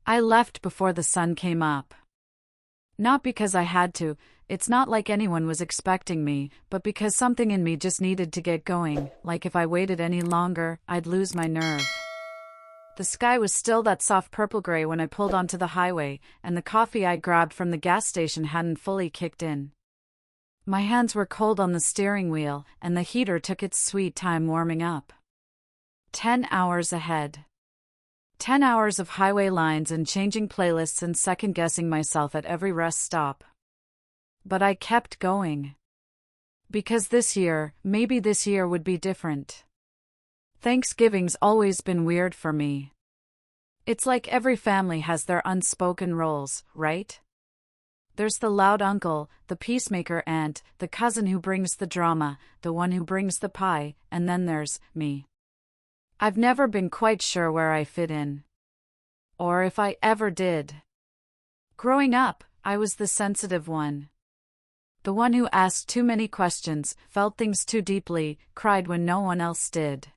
I left before the sun came up. Not because I had to, it's not like anyone was expecting me, but because something in me just needed to get going, like if I waited any longer, I'd lose my nerve. The sky was still that soft purple gray when I pulled onto the highway, and the coffee I grabbed from the gas station hadn't fully kicked in. My hands were cold on the steering wheel, and the heater took its sweet time warming up. 10 hours ahead. 10 hours of highway lines and changing playlists and second-guessing myself at every rest stop. But I kept going. Because this year, maybe this year would be different. Thanksgiving's always been weird for me. It's like every family has their unspoken roles, right? There's the loud uncle, the peacemaker aunt, the cousin who brings the drama, the one who brings the pie, and then there's me. I've never been quite sure where I fit in. Or if I ever did. Growing up, I was the sensitive one. The one who asked too many questions, felt things too deeply, cried when no one else did.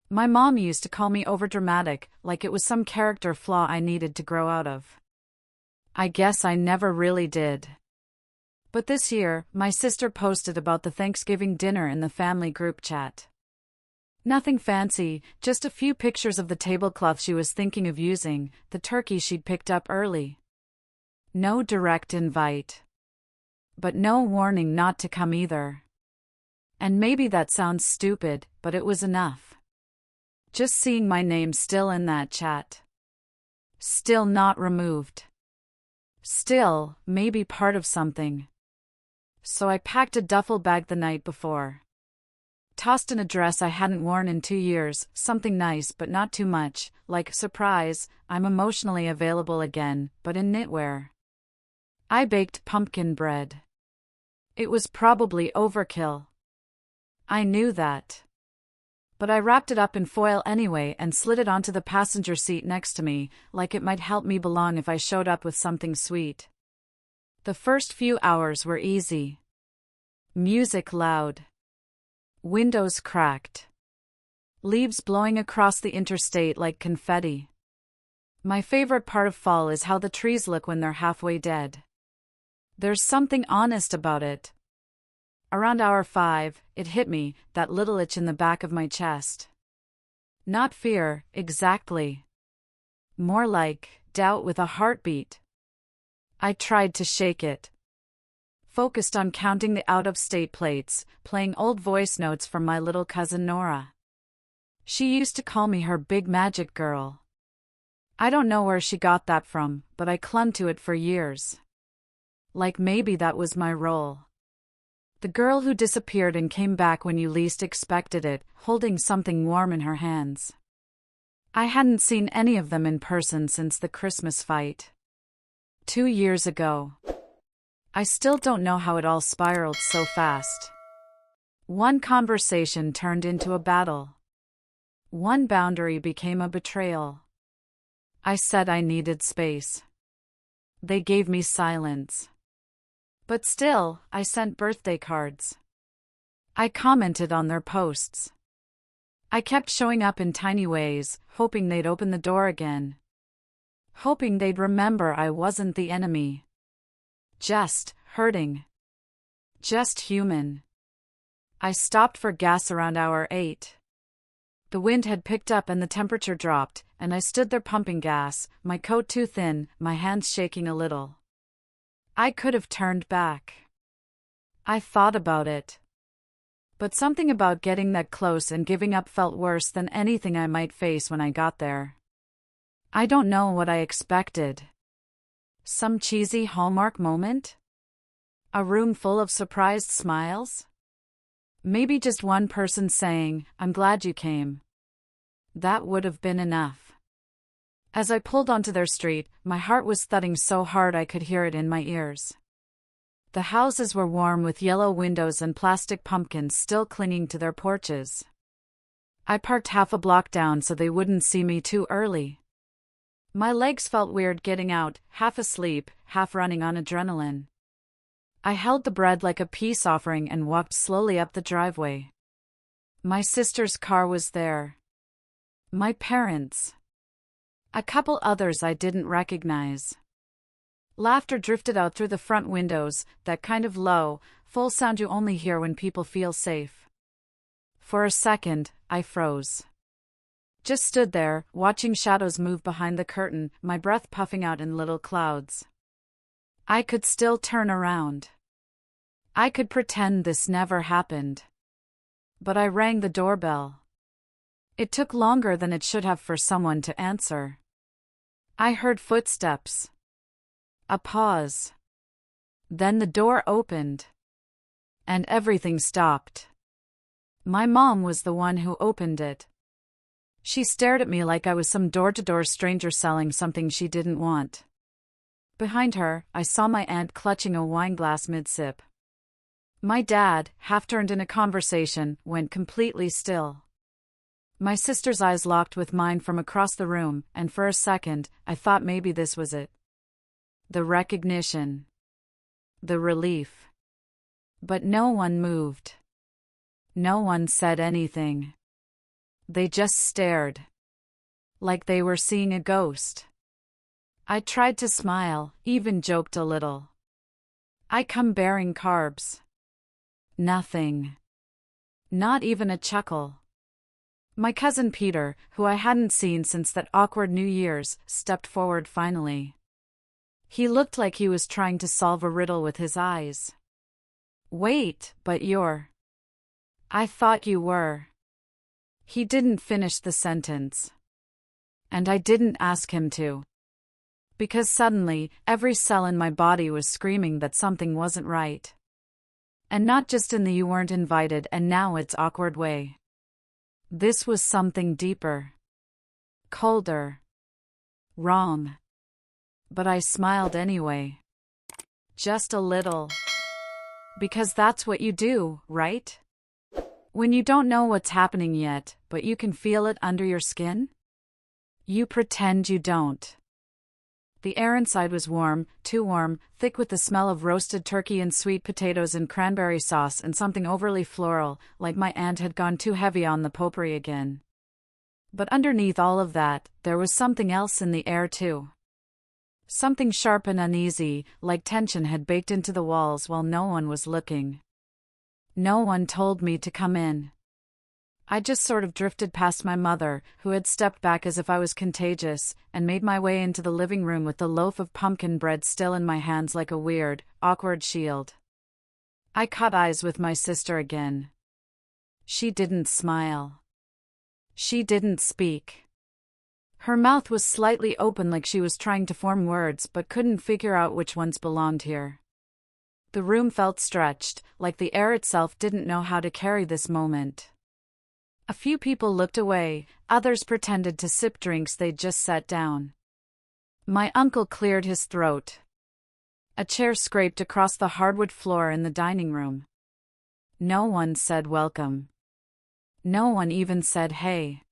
My mom used to call me overdramatic, like it was some character flaw I needed to grow out of. I guess I never really did. But this year, my sister posted about the Thanksgiving dinner in the family group chat. Nothing fancy, just a few pictures of the tablecloth she was thinking of using, the turkey she'd picked up early. No direct invite. But no warning not to come either. And maybe that sounds stupid, but it was enough. Just seeing my name still in that chat. Still not removed. Still, maybe part of something. So I packed a duffel bag the night before. Tossed in a dress I hadn't worn in 2 years, something nice but not too much, like, surprise, I'm emotionally available again, but in knitwear. I baked pumpkin bread. It was probably overkill. I knew that. But I wrapped it up in foil anyway and slid it onto the passenger seat next to me, like it might help me belong if I showed up with something sweet. The first few hours were easy. Music loud. Windows cracked. Leaves blowing across the interstate like confetti. My favorite part of fall is how the trees look when they're halfway dead. There's something honest about it. Around hour 5, it hit me, that little itch in the back of my chest. Not fear, exactly. More like doubt with a heartbeat. I tried to shake it. Focused on counting the out-of-state plates, playing old voice notes from my little cousin Nora. She used to call me her big magic girl. I don't know where she got that from, but I clung to it for years. Like maybe that was my role. The girl who disappeared and came back when you least expected it, holding something warm in her hands. I hadn't seen any of them in person since the Christmas fight. 2 years ago. I still don't know how it all spiraled so fast. One conversation turned into a battle. One boundary became a betrayal. I said I needed space. They gave me silence. But still, I sent birthday cards. I commented on their posts. I kept showing up in tiny ways, hoping they'd open the door again. Hoping they'd remember I wasn't the enemy. Just hurting. Just human. I stopped for gas around hour 8. The wind had picked up and the temperature dropped, and I stood there pumping gas, my coat too thin, my hands shaking a little. I could have turned back. I thought about it. But something about getting that close and giving up felt worse than anything I might face when I got there. I don't know what I expected. Some cheesy Hallmark moment? A room full of surprised smiles? Maybe just one person saying, "I'm glad you came." That would have been enough. As I pulled onto their street, my heart was thudding so hard I could hear it in my ears. The houses were warm with yellow windows and plastic pumpkins still clinging to their porches. I parked half a block down so they wouldn't see me too early. My legs felt weird getting out, half asleep, half running on adrenaline. I held the bread like a peace offering and walked slowly up the driveway. My sister's car was there. My parents. A couple others I didn't recognize. Laughter drifted out through the front windows, that kind of low, full sound you only hear when people feel safe. For a second, I froze. Just stood there, watching shadows move behind the curtain, my breath puffing out in little clouds. I could still turn around. I could pretend this never happened. But I rang the doorbell. It took longer than it should have for someone to answer. I heard footsteps. A pause. Then the door opened. And everything stopped. My mom was the one who opened it. She stared at me like I was some door-to-door stranger selling something she didn't want. Behind her, I saw my aunt clutching a wine glass mid-sip. My dad, half turned in a conversation, went completely still. My sister's eyes locked with mine from across the room, and for a second, I thought maybe this was it. The recognition. The relief. But no one moved. No one said anything. They just stared. Like they were seeing a ghost. I tried to smile, even joked a little. I come bearing carbs. Nothing. Not even a chuckle. My cousin Peter, who I hadn't seen since that awkward New Year's, stepped forward finally. He looked like he was trying to solve a riddle with his eyes. Wait, but you're... I thought you were... He didn't finish the sentence. And I didn't ask him to. Because suddenly, every cell in my body was screaming that something wasn't right. And not just in the you weren't invited and now it's awkward way. This was something deeper. Colder. Wrong. But I smiled anyway. Just a little. Because that's what you do, right? When you don't know what's happening yet, but you can feel it under your skin? You pretend you don't. The air inside was warm, too warm, thick with the smell of roasted turkey and sweet potatoes and cranberry sauce and something overly floral, like my aunt had gone too heavy on the potpourri again. But underneath all of that, there was something else in the air too. Something sharp and uneasy, like tension had baked into the walls while no one was looking. No one told me to come in. I just sort of drifted past my mother, who had stepped back as if I was contagious, and made my way into the living room with the loaf of pumpkin bread still in my hands like a weird, awkward shield. I caught eyes with my sister again. She didn't smile. She didn't speak. Her mouth was slightly open like she was trying to form words but couldn't figure out which ones belonged here. The room felt stretched, like the air itself didn't know how to carry this moment. A few people looked away, others pretended to sip drinks they'd just set down. My uncle cleared his throat. A chair scraped across the hardwood floor in the dining room. No one said welcome. No one even said hey.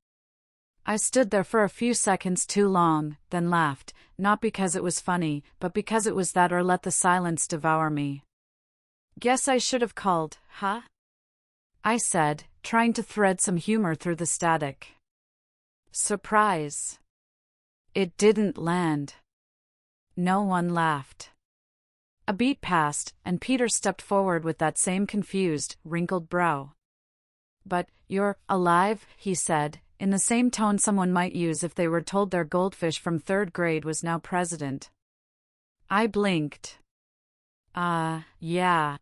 I stood there for a few seconds too long, then laughed, not because it was funny, but because it was that or let the silence devour me. Guess I should have called, huh? I said, trying to thread some humor through the static. Surprise. It didn't land. No one laughed. A beat passed, and Peter stepped forward with that same confused, wrinkled brow. But, you're alive, he said, in the same tone someone might use if they were told their goldfish from third grade was now president. I blinked. Yeah.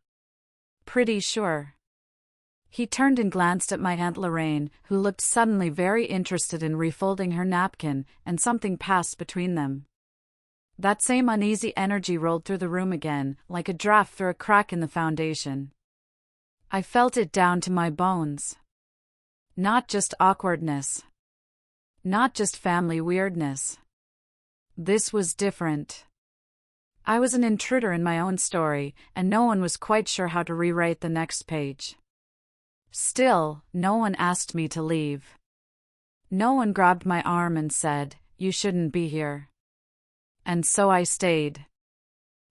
Pretty sure. He turned and glanced at my Aunt Lorraine, who looked suddenly very interested in refolding her napkin, and something passed between them. That same uneasy energy rolled through the room again, like a draft through a crack in the foundation. I felt it down to my bones. Not just awkwardness. Not just family weirdness. This was different. I was an intruder in my own story, and no one was quite sure how to rewrite the next page. Still, no one asked me to leave. No one grabbed my arm and said, "You shouldn't be here." And so I stayed.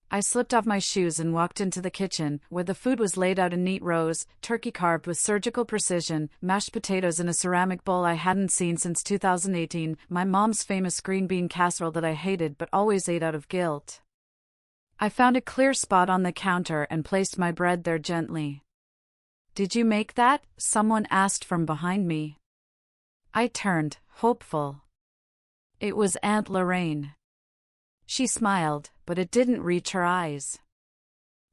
I slipped off my shoes and walked into the kitchen, where the food was laid out in neat rows: turkey carved with surgical precision, mashed potatoes in a ceramic bowl I hadn't seen since 2018, my mom's famous green bean casserole that I hated but always ate out of guilt. I found a clear spot on the counter and placed my bread there gently. "Did you make that?" someone asked from behind me. I turned, hopeful. It was Aunt Lorraine. She smiled, but it didn't reach her eyes.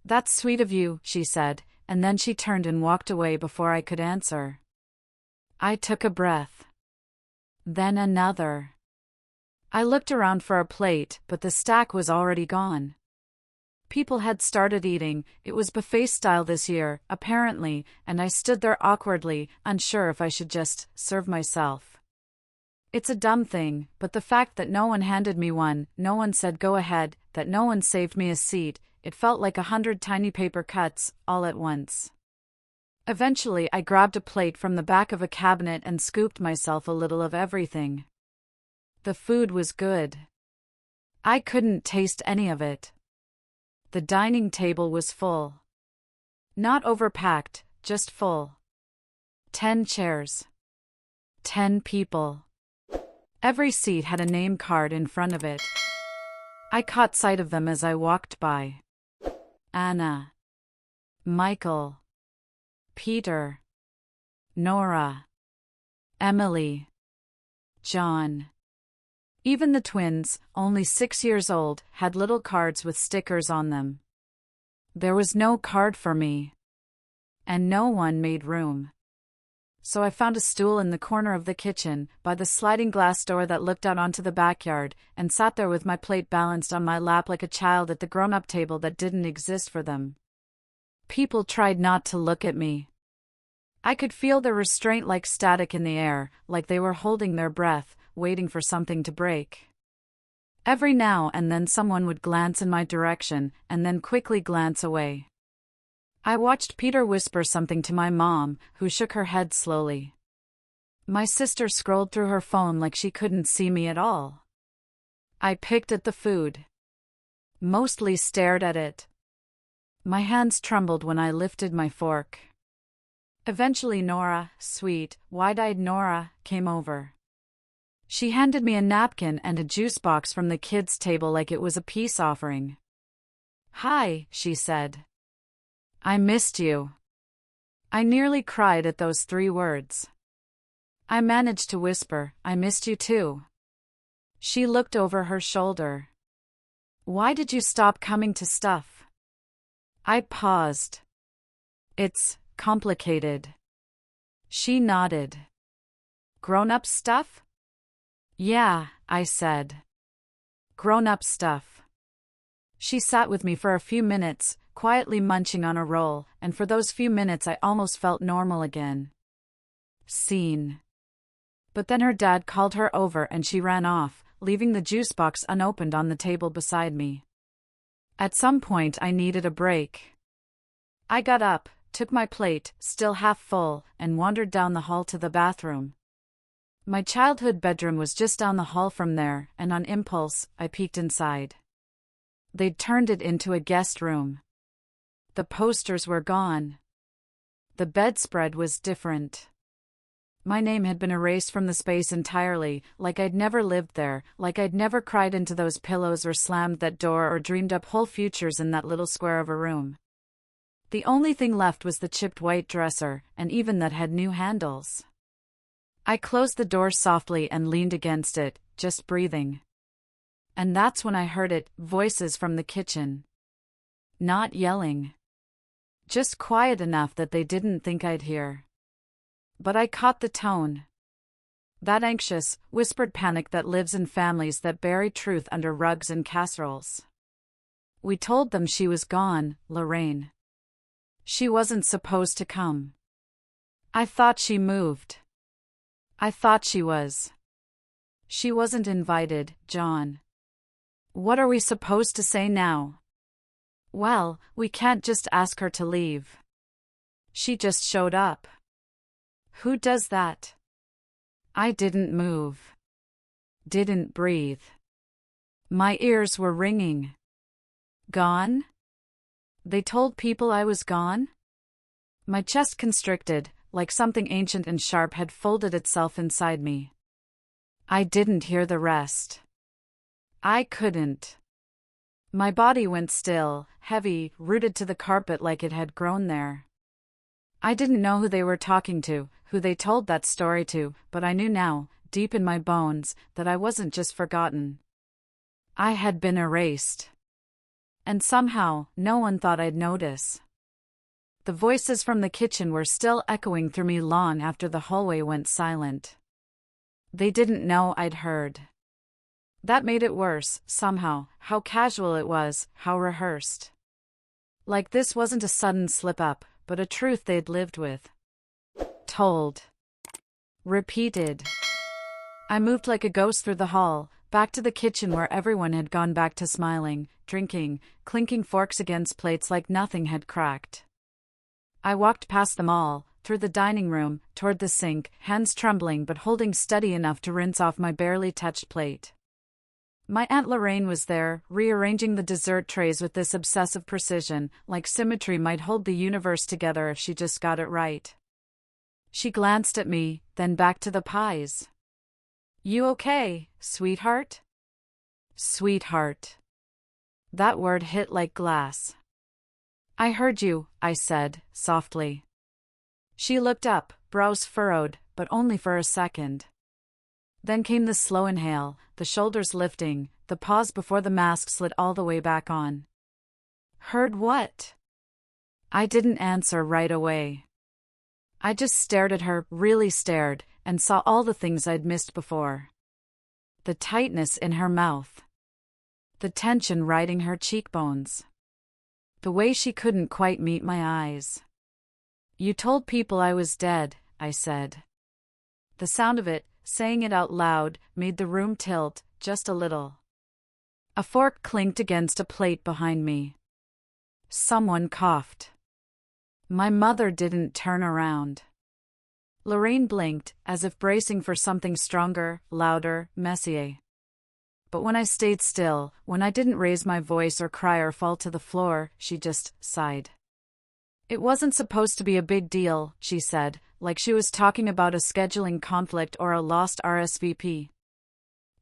"That's sweet of you," she said, and then she turned and walked away before I could answer. I took a breath. Then another. I looked around for a plate, but the stack was already gone. People had started eating. It was buffet style this year, apparently, and I stood there awkwardly, unsure if I should just serve myself. It's a dumb thing, but the fact that no one handed me one, no one said go ahead, that no one saved me a seat, it felt like 100 tiny paper cuts, all at once. Eventually I grabbed a plate from the back of a cabinet and scooped myself a little of everything. The food was good. I couldn't taste any of it. The dining table was full. Not overpacked, just full. 10 chairs. 10 people. Every seat had a name card in front of it. I caught sight of them as I walked by. Anna. Michael. Peter. Nora. Emily. John. Even the twins, only 6 years old, had little cards with stickers on them. There was no card for me. And no one made room. So I found a stool in the corner of the kitchen, by the sliding glass door that looked out onto the backyard, and sat there with my plate balanced on my lap like a child at the grown-up table that didn't exist for them. People tried not to look at me. I could feel the restraint like static in the air, like they were holding their breath, waiting for something to break. Every now and then someone would glance in my direction, and then quickly glance away. I watched Peter whisper something to my mom, who shook her head slowly. My sister scrolled through her phone like she couldn't see me at all. I picked at the food. Mostly stared at it. My hands trembled when I lifted my fork. Eventually Nora, sweet, wide-eyed Nora, came over. She handed me a napkin and a juice box from the kids' table like it was a peace offering. "Hi," she said. "I missed you." I nearly cried at those 3 words. I managed to whisper, "I missed you too." She looked over her shoulder. "Why did you stop coming to stuff?" I paused. "It's complicated." She nodded. "Grown-up stuff?" "Yeah," I said. "Grown-up stuff." She sat with me for a few minutes, quietly munching on a roll, and for those few minutes I almost felt normal again. Seen. But then her dad called her over and she ran off, leaving the juice box unopened on the table beside me. At some point I needed a break. I got up, took my plate, still half full, and wandered down the hall to the bathroom. My childhood bedroom was just down the hall from there, and on impulse, I peeked inside. They'd turned it into a guest room. The posters were gone. The bedspread was different. My name had been erased from the space entirely, like I'd never lived there, like I'd never cried into those pillows or slammed that door or dreamed up whole futures in that little square of a room. The only thing left was the chipped white dresser, and even that had new handles. I closed the door softly and leaned against it, just breathing. And that's when I heard it, voices from the kitchen. Not yelling. Just quiet enough that they didn't think I'd hear. But I caught the tone. That anxious, whispered panic that lives in families that bury truth under rugs and casseroles. "We told them she was gone, Lorraine. She wasn't supposed to come. I thought she moved. I thought she was. She wasn't invited, John. What are we supposed to say now?" "Well, we can't just ask her to leave. She just showed up." "Who does that?" I didn't move. Didn't breathe. My ears were ringing. Gone? They told people I was gone? My chest constricted, like something ancient and sharp had folded itself inside me. I didn't hear the rest. I couldn't. My body went still, heavy, rooted to the carpet like it had grown there. I didn't know who they were talking to, who they told that story to, but I knew now, deep in my bones, that I wasn't just forgotten. I had been erased. And somehow, no one thought I'd notice. The voices from the kitchen were still echoing through me long after the hallway went silent. They didn't know I'd heard. That made it worse, somehow, how casual it was, how rehearsed. Like this wasn't a sudden slip-up, but a truth they'd lived with. Told. Repeated. I moved like a ghost through the hall, back to the kitchen where everyone had gone back to smiling, drinking, clinking forks against plates like nothing had cracked. I walked past them all, through the dining room, toward the sink, hands trembling but holding steady enough to rinse off my barely touched plate. My Aunt Lorraine was there, rearranging the dessert trays with this obsessive precision, like symmetry might hold the universe together if she just got it right. She glanced at me, then back to the pies. "You okay, sweetheart?" Sweetheart. That word hit like glass. "I heard you," I said, softly. She looked up, brows furrowed, but only for a second. Then came the slow inhale, the shoulders lifting, the pause before the mask slid all the way back on. "Heard what?" I didn't answer right away. I just stared at her, really stared, and saw all the things I'd missed before. The tightness in her mouth. The tension riding her cheekbones. The way she couldn't quite meet my eyes. "You told people I was dead," I said. The sound of it, saying it out loud, made the room tilt, just a little. A fork clinked against a plate behind me. Someone coughed. My mother didn't turn around. Lorraine blinked, as if bracing for something stronger, louder, messier. But when I stayed still, when I didn't raise my voice or cry or fall to the floor, she just sighed. "It wasn't supposed to be a big deal," she said, like she was talking about a scheduling conflict or a lost RSVP.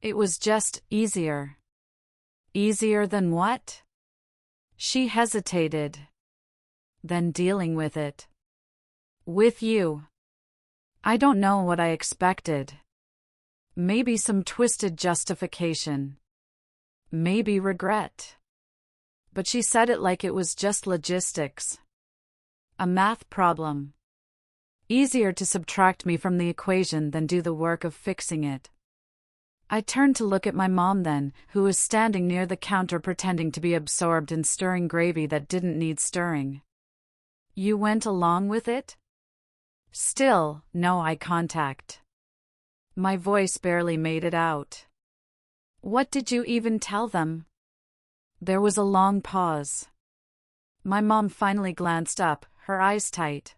"It was just easier." Easier than what? She hesitated. Then dealing with it. With you. I don't know what I expected. Maybe some twisted justification. Maybe regret. But she said it like it was just logistics. A math problem. Easier to subtract me from the equation than do the work of fixing it. I turned to look at my mom then, who was standing near the counter pretending to be absorbed in stirring gravy that didn't need stirring. "You went along with it?" Still, no eye contact. My voice barely made it out. "What did you even tell them?" There was a long pause. My mom finally glanced up, her eyes tight.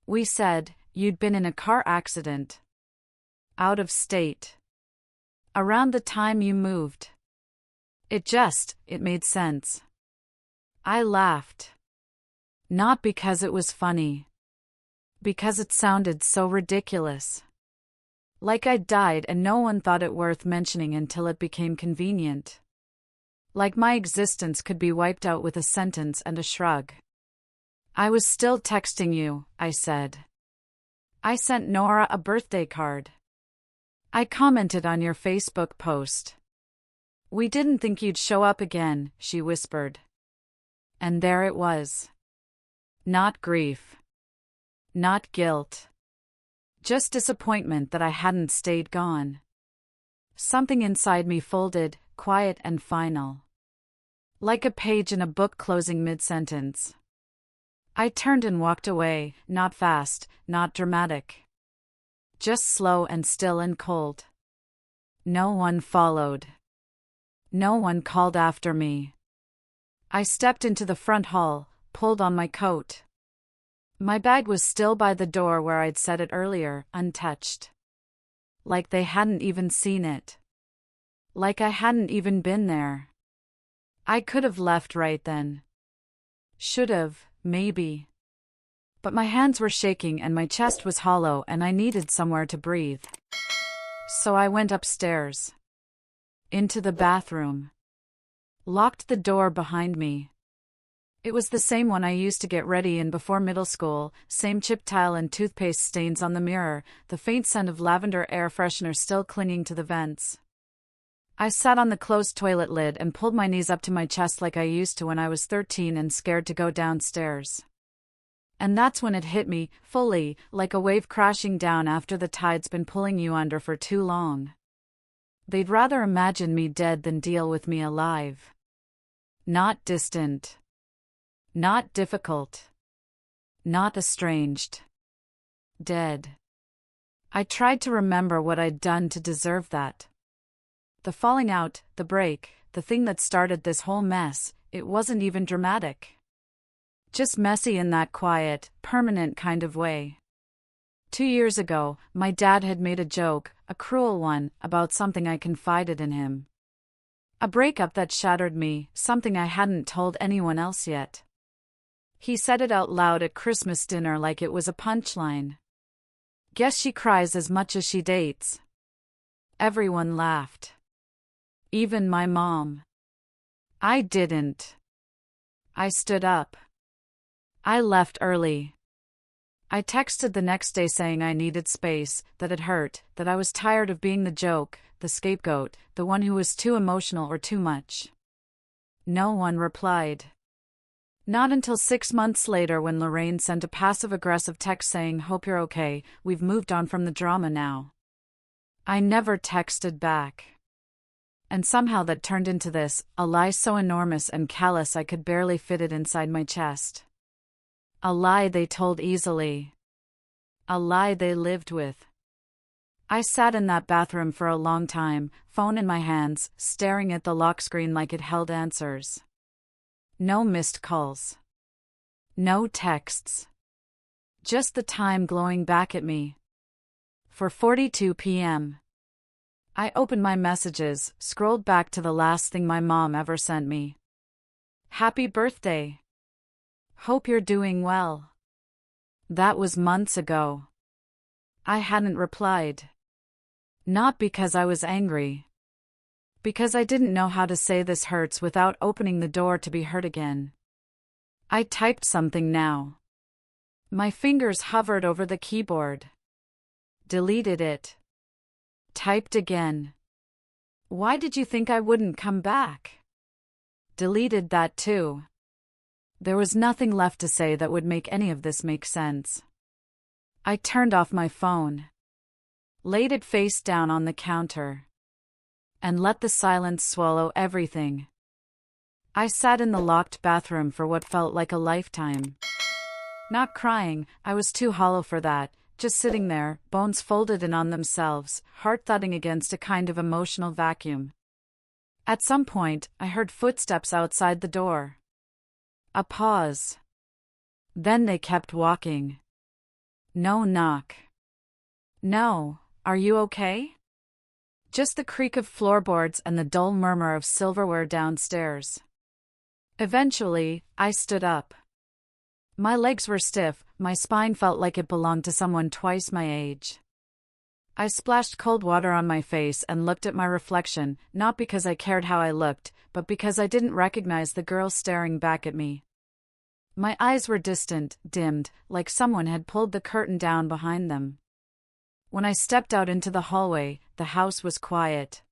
"We said, you'd been in a car accident. Out of state. Around the time you moved." It made sense. I laughed. Not because it was funny. Because it sounded so ridiculous. Like I'd died and no one thought it worth mentioning until it became convenient. Like my existence could be wiped out with a sentence and a shrug. "I was still texting you," I said. "I sent Nora a birthday card. I commented on your Facebook post. We didn't think you'd show up again," she whispered. And there it was. Not grief. Not guilt. Just disappointment that I hadn't stayed gone. Something inside me folded, quiet and final. Like a page in a book closing mid-sentence. I turned and walked away, not fast, not dramatic. Just slow and still and cold. No one followed. No one called after me. I stepped into the front hall, pulled on my coat. My bag was still by the door where I'd set it earlier, untouched. Like they hadn't even seen it. Like I hadn't even been there. I could have left right then. Should have, maybe. But my hands were shaking and my chest was hollow and I needed somewhere to breathe. So I went upstairs. Into the bathroom. Locked the door behind me. It was the same one I used to get ready in before middle school, same chip tile and toothpaste stains on the mirror, the faint scent of lavender air freshener still clinging to the vents. I sat on the closed toilet lid and pulled my knees up to my chest like I used to when I was 13 and scared to go downstairs. And that's when it hit me, fully, like a wave crashing down after the tide's been pulling you under for too long. They'd rather imagine me dead than deal with me alive. Not distant. Not difficult. Not estranged. Dead. I tried to remember what I'd done to deserve that. The falling out, the break, the thing that started this whole mess, it wasn't even dramatic. Just messy in that quiet, permanent kind of way. 2 years ago, my dad had made a joke, a cruel one, about something I confided in him. A breakup that shattered me, something I hadn't told anyone else yet. He said it out loud at Christmas dinner like it was a punchline. Guess she cries as much as she dates. Everyone laughed. Even my mom. I didn't. I stood up. I left early. I texted the next day saying I needed space, that it hurt, that I was tired of being the joke, the scapegoat, the one who was too emotional or too much. No one replied. Not until 6 months later when Lorraine sent a passive-aggressive text saying, "Hope you're okay, we've moved on from the drama now." I never texted back. And somehow that turned into this, a lie so enormous and callous I could barely fit it inside my chest. A lie they told easily. A lie they lived with. I sat in that bathroom for a long time, phone in my hands, staring at the lock screen like it held answers. No missed calls. No texts. Just the time glowing back at me. 4:42 p.m. I opened my messages, scrolled back to the last thing my mom ever sent me. "Happy birthday. Hope you're doing well." That was months ago. I hadn't replied. Not because I was angry. Because I didn't know how to say "this hurts" without opening the door to be hurt again. I typed something now. My fingers hovered over the keyboard. Deleted it. Typed again. "Why did you think I wouldn't come back?" Deleted that too. There was nothing left to say that would make any of this make sense. I turned off my phone. Laid it face down on the counter. And let the silence swallow everything. I sat in the locked bathroom for what felt like a lifetime. Not crying, I was too hollow for that, just sitting there, bones folded in on themselves, heart thudding against a kind of emotional vacuum. At some point, I heard footsteps outside the door. A pause. Then they kept walking. No knock. No, "Are you okay?" Just the creak of floorboards and the dull murmur of silverware downstairs. Eventually, I stood up. My legs were stiff, my spine felt like it belonged to someone twice my age. I splashed cold water on my face and looked at my reflection, not because I cared how I looked, but because I didn't recognize the girl staring back at me. My eyes were distant, dimmed, like someone had pulled the curtain down behind them. When I stepped out into the hallway, the house was quiet.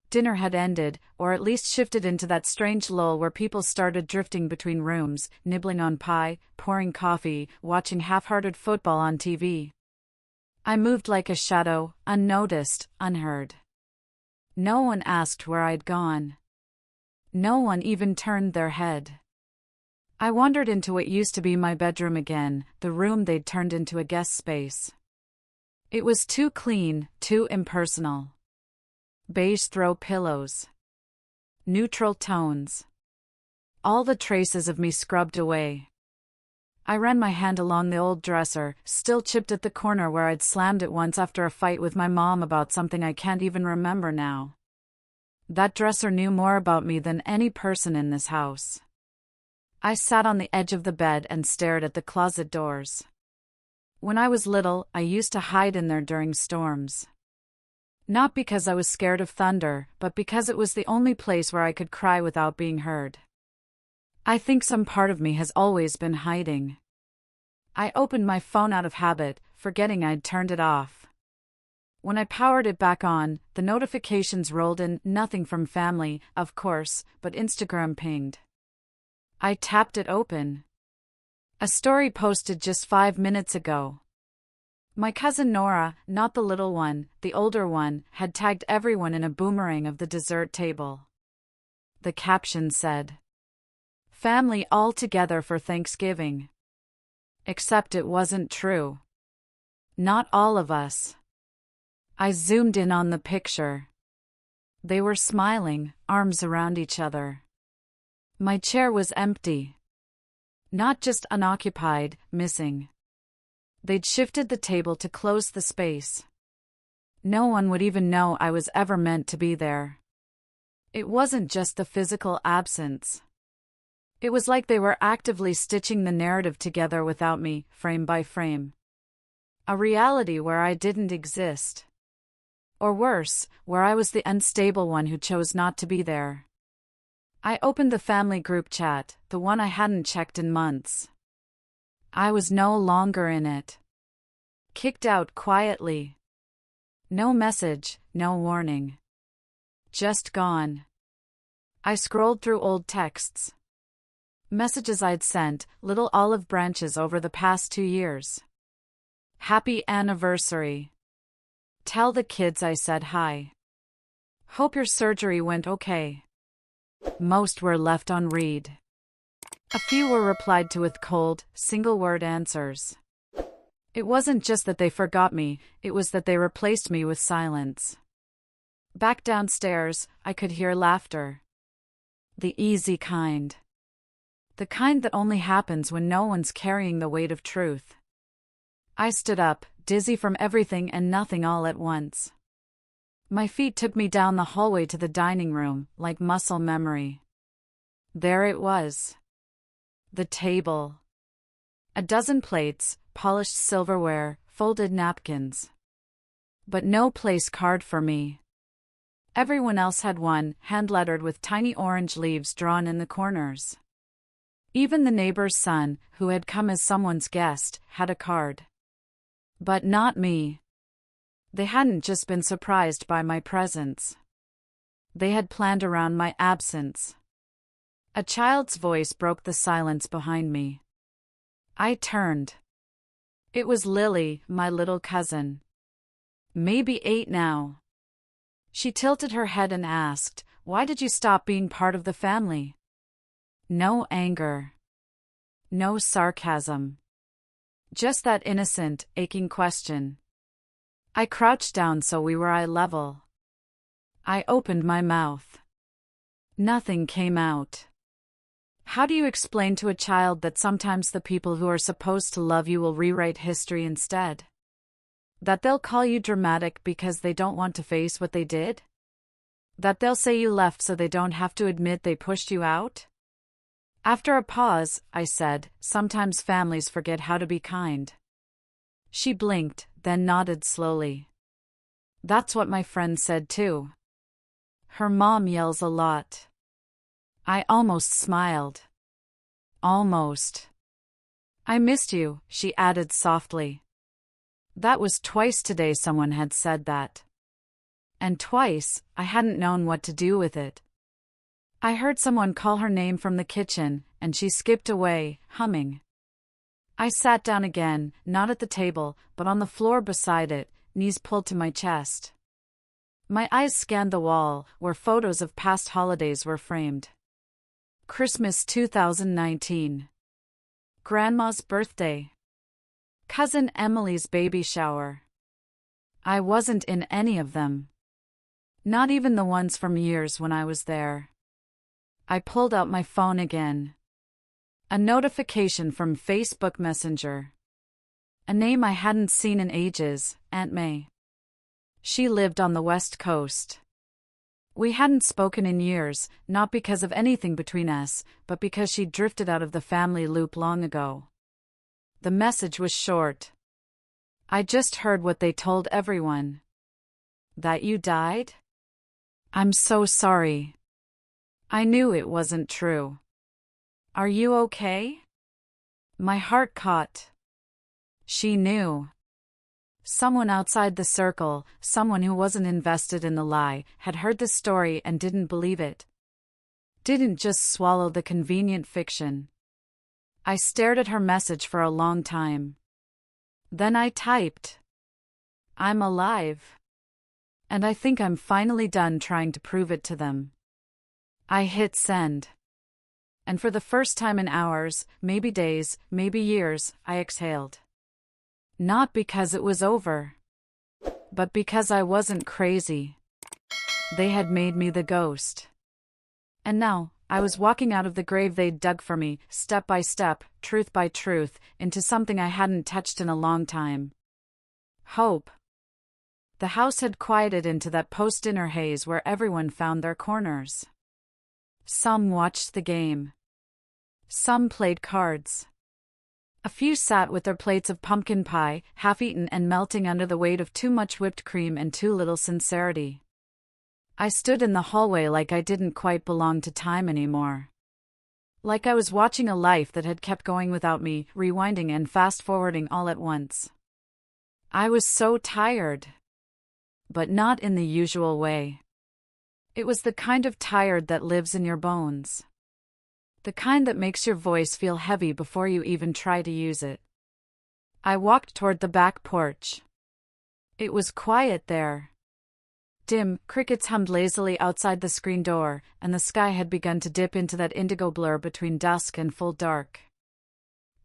Dinner had ended, or at least shifted into that strange lull where people started drifting between rooms, nibbling on pie, pouring coffee, watching half-hearted football on TV. I moved like a shadow, unnoticed, unheard. No one asked where I'd gone. No one even turned their head. I wandered into what used to be my bedroom again, the room they'd turned into a guest space. It was too clean, too impersonal. Beige throw pillows. Neutral tones. All the traces of me scrubbed away. I ran my hand along the old dresser, still chipped at the corner where I'd slammed it once after a fight with my mom about something I can't even remember now. That dresser knew more about me than any person in this house. I sat on the edge of the bed and stared at the closet doors. When I was little, I used to hide in there during storms. Not because I was scared of thunder, but because it was the only place where I could cry without being heard. I think some part of me has always been hiding. I opened my phone out of habit, forgetting I'd turned it off. When I powered it back on, the notifications rolled in, nothing from family, of course, but Instagram pinged. I tapped it open. A story posted just 5 minutes ago. My cousin Nora, not the little one, the older one, had tagged everyone in a boomerang of the dessert table. The caption said, "Family all together for Thanksgiving." Except it wasn't true. Not all of us. I zoomed in on the picture. They were smiling, arms around each other. My chair was empty. Not just unoccupied, missing. They'd shifted the table to close the space. No one would even know I was ever meant to be there. It wasn't just the physical absence. It was like they were actively stitching the narrative together without me, frame by frame. A reality where I didn't exist. Or worse, where I was the unstable one who chose not to be there. I opened the family group chat, the one I hadn't checked in months. I was no longer in it. Kicked out quietly. No message, no warning. Just gone. I scrolled through old texts. Messages I'd sent, little olive branches over the past 2 years. Happy anniversary. Tell the kids I said hi. Hope your surgery went okay. Most were left unread. A few were replied to with cold, single-word answers. It wasn't just that they forgot me, it was that they replaced me with silence. Back downstairs, I could hear laughter. The easy kind. The kind that only happens when no one's carrying the weight of truth. I stood up, dizzy from everything and nothing all at once. My feet took me down the hallway to the dining room, like muscle memory. There it was. The table. A dozen plates, polished silverware, folded napkins. But no place card for me. Everyone else had one, hand-lettered with tiny orange leaves drawn in the corners. Even the neighbor's son, who had come as someone's guest, had a card. But not me. They hadn't just been surprised by my presence. They had planned around my absence. A child's voice broke the silence behind me. I turned. It was Lily, my little cousin. Maybe 8 now. She tilted her head and asked, "Why did you stop being part of the family?" No anger. No sarcasm. Just that innocent, aching question. I crouched down so we were eye level. I opened my mouth. Nothing came out. How do you explain to a child that sometimes the people who are supposed to love you will rewrite history instead? That they'll call you dramatic because they don't want to face what they did? That they'll say you left so they don't have to admit they pushed you out? After a pause, I said, "Sometimes families forget how to be kind." She blinked, then nodded slowly. "That's what my friend said too. Her mom yells a lot." I almost smiled. Almost. "I missed you," she added softly. That was twice today someone had said that. And twice, I hadn't known what to do with it. I heard someone call her name from the kitchen, and she skipped away, humming. I sat down again, not at the table, but on the floor beside it, knees pulled to my chest. My eyes scanned the wall, where photos of past holidays were framed. Christmas 2019. Grandma's birthday. Cousin Emily's baby shower. I wasn't in any of them. Not even the ones from years when I was there. I pulled out my phone again. A notification from Facebook Messenger. A name I hadn't seen in ages, Aunt May. She lived on the West Coast. We hadn't spoken in years, not because of anything between us, but because she'd drifted out of the family loop long ago. The message was short. I just heard what they told everyone. That you died? I'm so sorry. I knew it wasn't true. Are you okay? My heart caught. She knew. Someone outside the circle, someone who wasn't invested in the lie, had heard the story and didn't believe it. Didn't just swallow the convenient fiction. I stared at her message for a long time. Then I typed, "I'm alive. And I think I'm finally done trying to prove it to them." I hit send. And for the first time in hours, maybe days, maybe years, I exhaled. Not because it was over, but because I wasn't crazy. They had made me the ghost. And now, I was walking out of the grave they'd dug for me, step by step, truth by truth, into something I hadn't touched in a long time. Hope. The house had quieted into that post-dinner haze where everyone found their corners. Some watched the game. Some played cards. A few sat with their plates of pumpkin pie, half-eaten and melting under the weight of too much whipped cream and too little sincerity. I stood in the hallway like I didn't quite belong to time anymore. Like I was watching a life that had kept going without me, rewinding and fast-forwarding all at once. I was so tired. But not in the usual way. It was the kind of tired that lives in your bones. The kind that makes your voice feel heavy before you even try to use it. I walked toward the back porch. It was quiet there. Dim, crickets hummed lazily outside the screen door, and the sky had begun to dip into that indigo blur between dusk and full dark.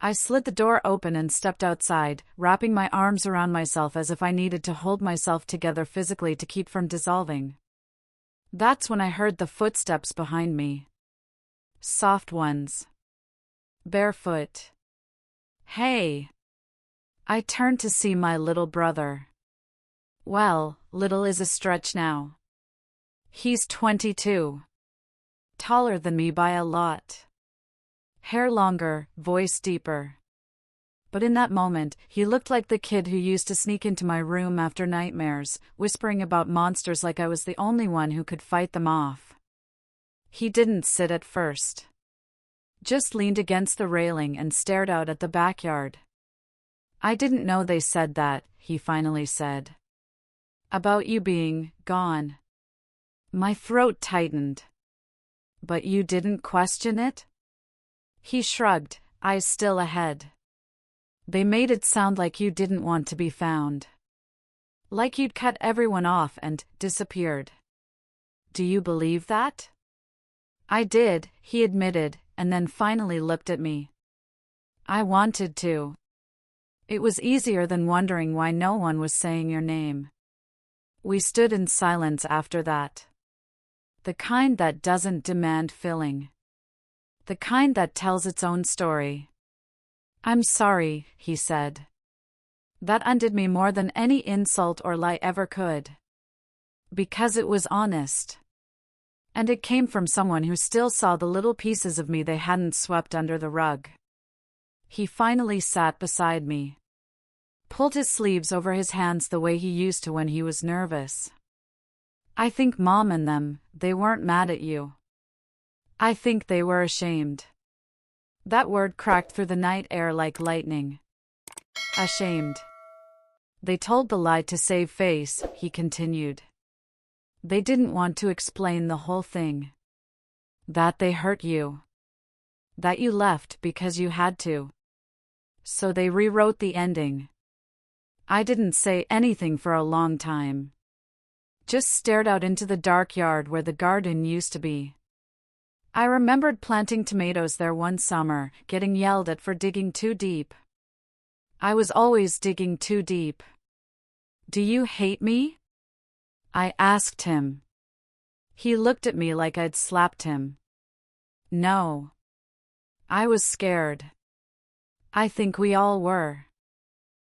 I slid the door open and stepped outside, wrapping my arms around myself as if I needed to hold myself together physically to keep from dissolving. That's when I heard the footsteps behind me. Soft ones. Barefoot. Hey. I turned to see my little brother. Well, little is a stretch now. He's 22. Taller than me by a lot. Hair longer, voice deeper. But in that moment, he looked like the kid who used to sneak into my room after nightmares, whispering about monsters like I was the only one who could fight them off. He didn't sit at first. Just leaned against the railing and stared out at the backyard. "I didn't know they said that," he finally said. "About you being gone." My throat tightened. "But you didn't question it?" He shrugged, eyes still ahead. "They made it sound like you didn't want to be found. Like you'd cut everyone off and disappeared. Do you believe that?" "I did," he admitted, and then finally looked at me. "I wanted to. It was easier than wondering why no one was saying your name." We stood in silence after that. The kind that doesn't demand filling. The kind that tells its own story. "I'm sorry," he said. That undid me more than any insult or lie ever could. Because it was honest. And it came from someone who still saw the little pieces of me they hadn't swept under the rug. He finally sat beside me. Pulled his sleeves over his hands the way he used to when he was nervous. "I think Mom and them, they weren't mad at you. I think they were ashamed." That word cracked through the night air like lightning. Ashamed. "They told the lie to save face," he continued. "They didn't want to explain the whole thing. That they hurt you. That you left because you had to. So they rewrote the ending." I didn't say anything for a long time. Just stared out into the dark yard where the garden used to be. I remembered planting tomatoes there one summer, getting yelled at for digging too deep. I was always digging too deep. "Do you hate me?" I asked him. He looked at me like I'd slapped him. No. I was scared. I think we all were.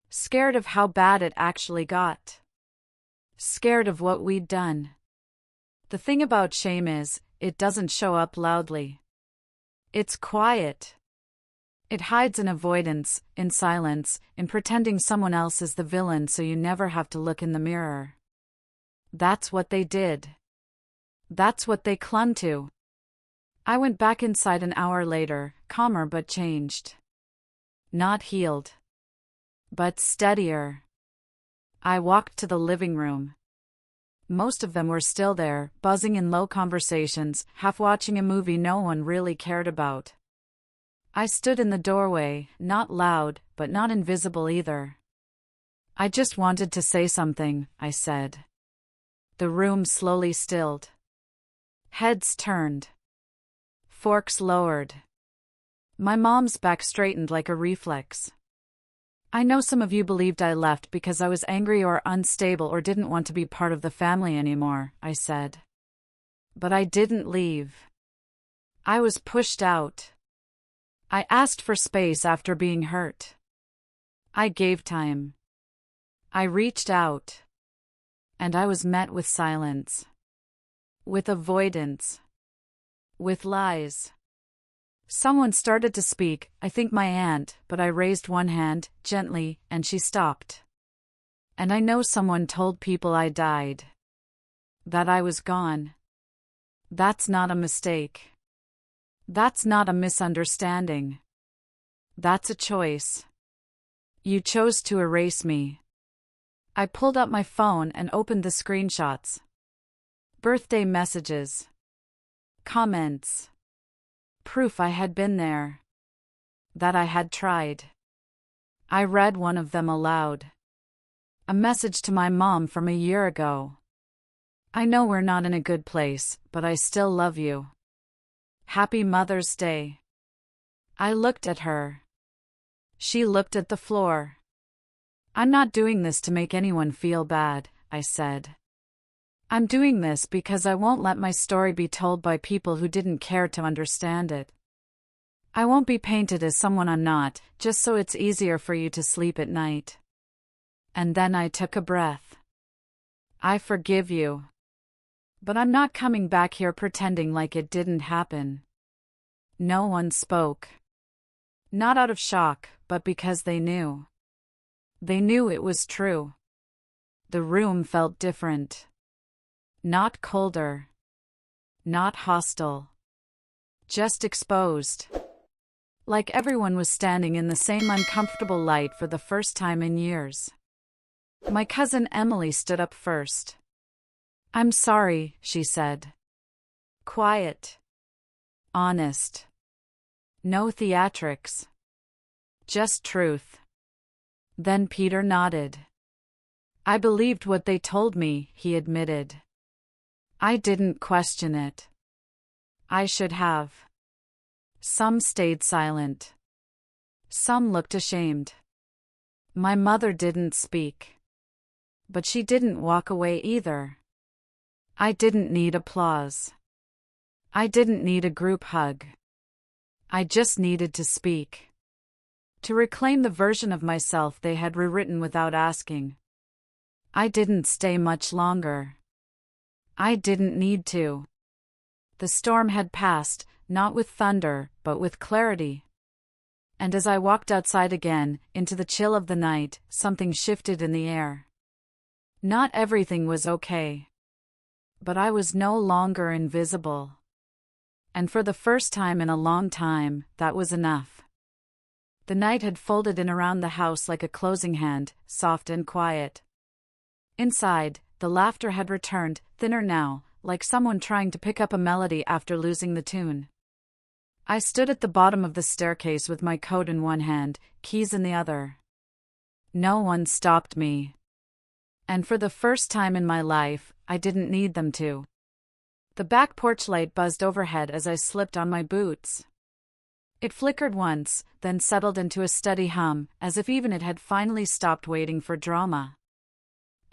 Scared of how bad it actually got. Scared of what we'd done. The thing about shame is, it doesn't show up loudly. It's quiet. It hides in avoidance, in silence, in pretending someone else is the villain so you never have to look in the mirror. That's what they did. That's what they clung to. I went back inside an hour later, calmer but changed. Not healed, but steadier. I walked to the living room. Most of them were still there, buzzing in low conversations, half watching a movie no one really cared about. I stood in the doorway, not loud, but not invisible either. I just wanted to say something, I said. The room slowly stilled. Heads turned. Forks lowered. My mom's back straightened like a reflex. I know some of you believed I left because I was angry or unstable or didn't want to be part of the family anymore, I said. But I didn't leave. I was pushed out. I asked for space after being hurt. I gave time. I reached out. And I was met with silence. With avoidance. With lies. Someone started to speak, I think my aunt, but I raised one hand, gently, and she stopped. And I know someone told people I died. That I was gone. That's not a mistake. That's not a misunderstanding. That's a choice. You chose to erase me. I pulled up my phone and opened the screenshots. Birthday messages. Comments. Proof I had been there. That I had tried. I read one of them aloud. A message to my mom from a year ago. I know we're not in a good place, but I still love you. Happy Mother's Day. I looked at her. She looked at the floor. I'm not doing this to make anyone feel bad, I said. I'm doing this because I won't let my story be told by people who didn't care to understand it. I won't be painted as someone I'm not, just so it's easier for you to sleep at night. And then I took a breath. I forgive you. But I'm not coming back here pretending like it didn't happen. No one spoke. Not out of shock, but because they knew. They knew it was true. The room felt different. Not colder. Not hostile. Just exposed. Like everyone was standing in the same uncomfortable light for the first time in years. My cousin Emily stood up first. I'm sorry, she said. Quiet. Honest. No theatrics. Just truth. Then Peter nodded. I believed what they told me, he admitted. I didn't question it. I should have. Some stayed silent. Some looked ashamed. My mother didn't speak. But she didn't walk away either. I didn't need applause. I didn't need a group hug. I just needed to speak. To reclaim the version of myself they had rewritten without asking. I didn't stay much longer. I didn't need to. The storm had passed, not with thunder, but with clarity. And as I walked outside again, into the chill of the night, something shifted in the air. Not everything was okay. But I was no longer invisible. And for the first time in a long time, that was enough. The night had folded in around the house like a closing hand, soft and quiet. Inside, the laughter had returned, thinner now, like someone trying to pick up a melody after losing the tune. I stood at the bottom of the staircase with my coat in one hand, keys in the other. No one stopped me. And for the first time in my life, I didn't need them to. The back porch light buzzed overhead as I slipped on my boots. It flickered once, then settled into a steady hum, as if even it had finally stopped waiting for drama.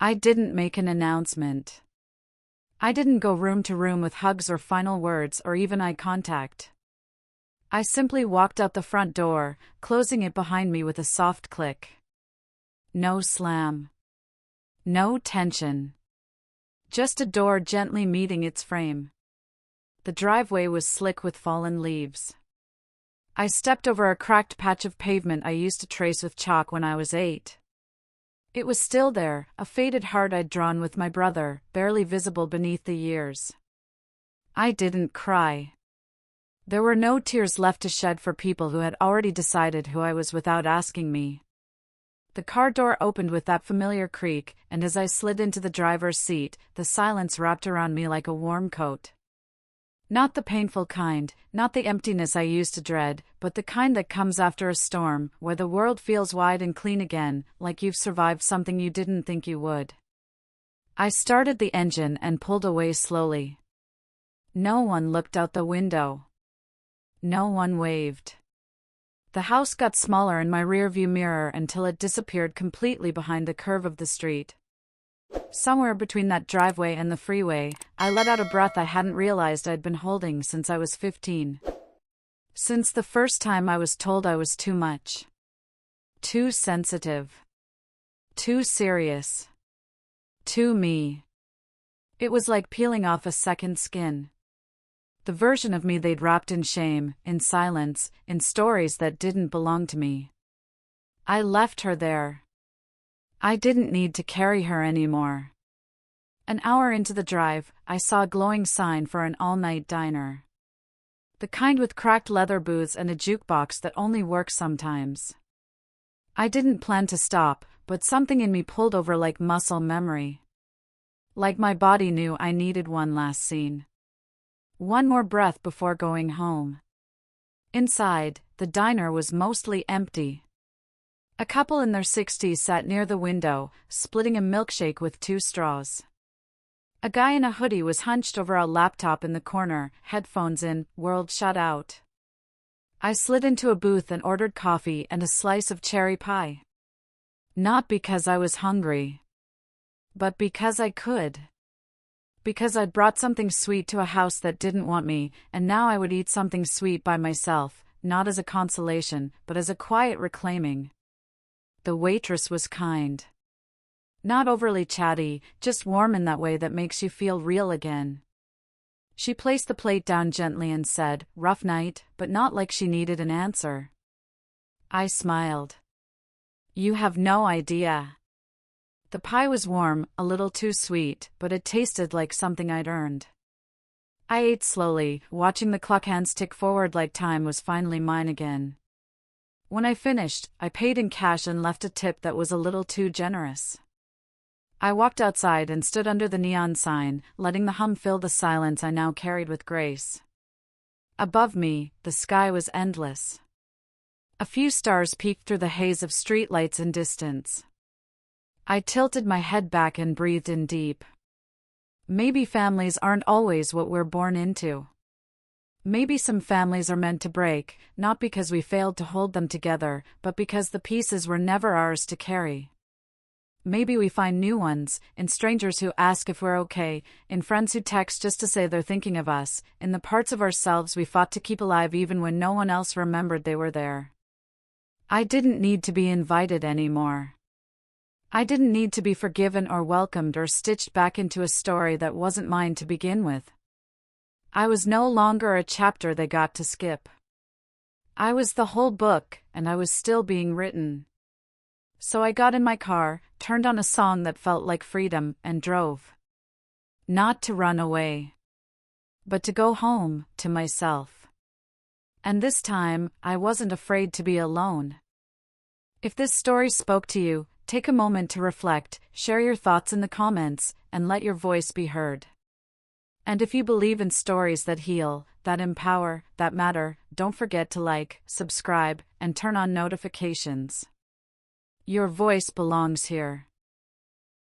I didn't make an announcement. I didn't go room to room with hugs or final words or even eye contact. I simply walked out the front door, closing it behind me with a soft click. No slam. No tension. just a door gently meeting its frame. The driveway was slick with fallen leaves. I stepped over a cracked patch of pavement I used to trace with chalk when I was 8. It was still there, a faded heart I'd drawn with my brother, barely visible beneath the years. I didn't cry. There were no tears left to shed for people who had already decided who I was without asking me. The car door opened with that familiar creak, and as I slid into the driver's seat, the silence wrapped around me like a warm coat. Not the painful kind, not the emptiness I used to dread, but the kind that comes after a storm, where the world feels wide and clean again, like you've survived something you didn't think you would. I started the engine and pulled away slowly. No one looked out the window. No one waved. The house got smaller in my rearview mirror until it disappeared completely behind the curve of the street. Somewhere between that driveway and the freeway, I let out a breath I hadn't realized I'd been holding since I was 15. Since the first time I was told I was too much. Too sensitive. Too serious. Too me. It was like peeling off a second skin. The version of me they'd wrapped in shame, in silence, in stories that didn't belong to me. I left her there. I didn't need to carry her anymore. An hour into the drive, I saw a glowing sign for an all-night diner. The kind with cracked leather booths and a jukebox that only works sometimes. I didn't plan to stop, but something in me pulled over like muscle memory. Like my body knew I needed one last scene. One more breath before going home. Inside, the diner was mostly empty. A couple in their 60s sat near the window, splitting a milkshake with 2 straws. A guy in a hoodie was hunched over a laptop in the corner, headphones in, world shut out. I slid into a booth and ordered coffee and a slice of cherry pie. Not because I was hungry, but because I could. Because I'd brought something sweet to a house that didn't want me, and now I would eat something sweet by myself, not as a consolation, but as a quiet reclaiming. The waitress was kind. Not overly chatty, just warm in that way that makes you feel real again. She placed the plate down gently and said, "Rough night," but not like she needed an answer. I smiled. "You have no idea." The pie was warm, a little too sweet, but it tasted like something I'd earned. I ate slowly, watching the clock hands tick forward like time was finally mine again. When I finished, I paid in cash and left a tip that was a little too generous. I walked outside and stood under the neon sign, letting the hum fill the silence I now carried with grace. Above me, the sky was endless. A few stars peeked through the haze of streetlights in distance. I tilted my head back and breathed in deep. Maybe families aren't always what we're born into. Maybe some families are meant to break, not because we failed to hold them together, but because the pieces were never ours to carry. Maybe we find new ones, in strangers who ask if we're okay, in friends who text just to say they're thinking of us, in the parts of ourselves we fought to keep alive even when no one else remembered they were there. I didn't need to be invited anymore. I didn't need to be forgiven or welcomed or stitched back into a story that wasn't mine to begin with. I was no longer a chapter they got to skip. I was the whole book, and I was still being written. So I got in my car, turned on a song that felt like freedom, and drove. Not to run away, but to go home, to myself. And this time, I wasn't afraid to be alone. If this story spoke to you, take a moment to reflect, share your thoughts in the comments, and let your voice be heard. And if you believe in stories that heal, that empower, that matter, don't forget to like, subscribe, and turn on notifications. Your voice belongs here.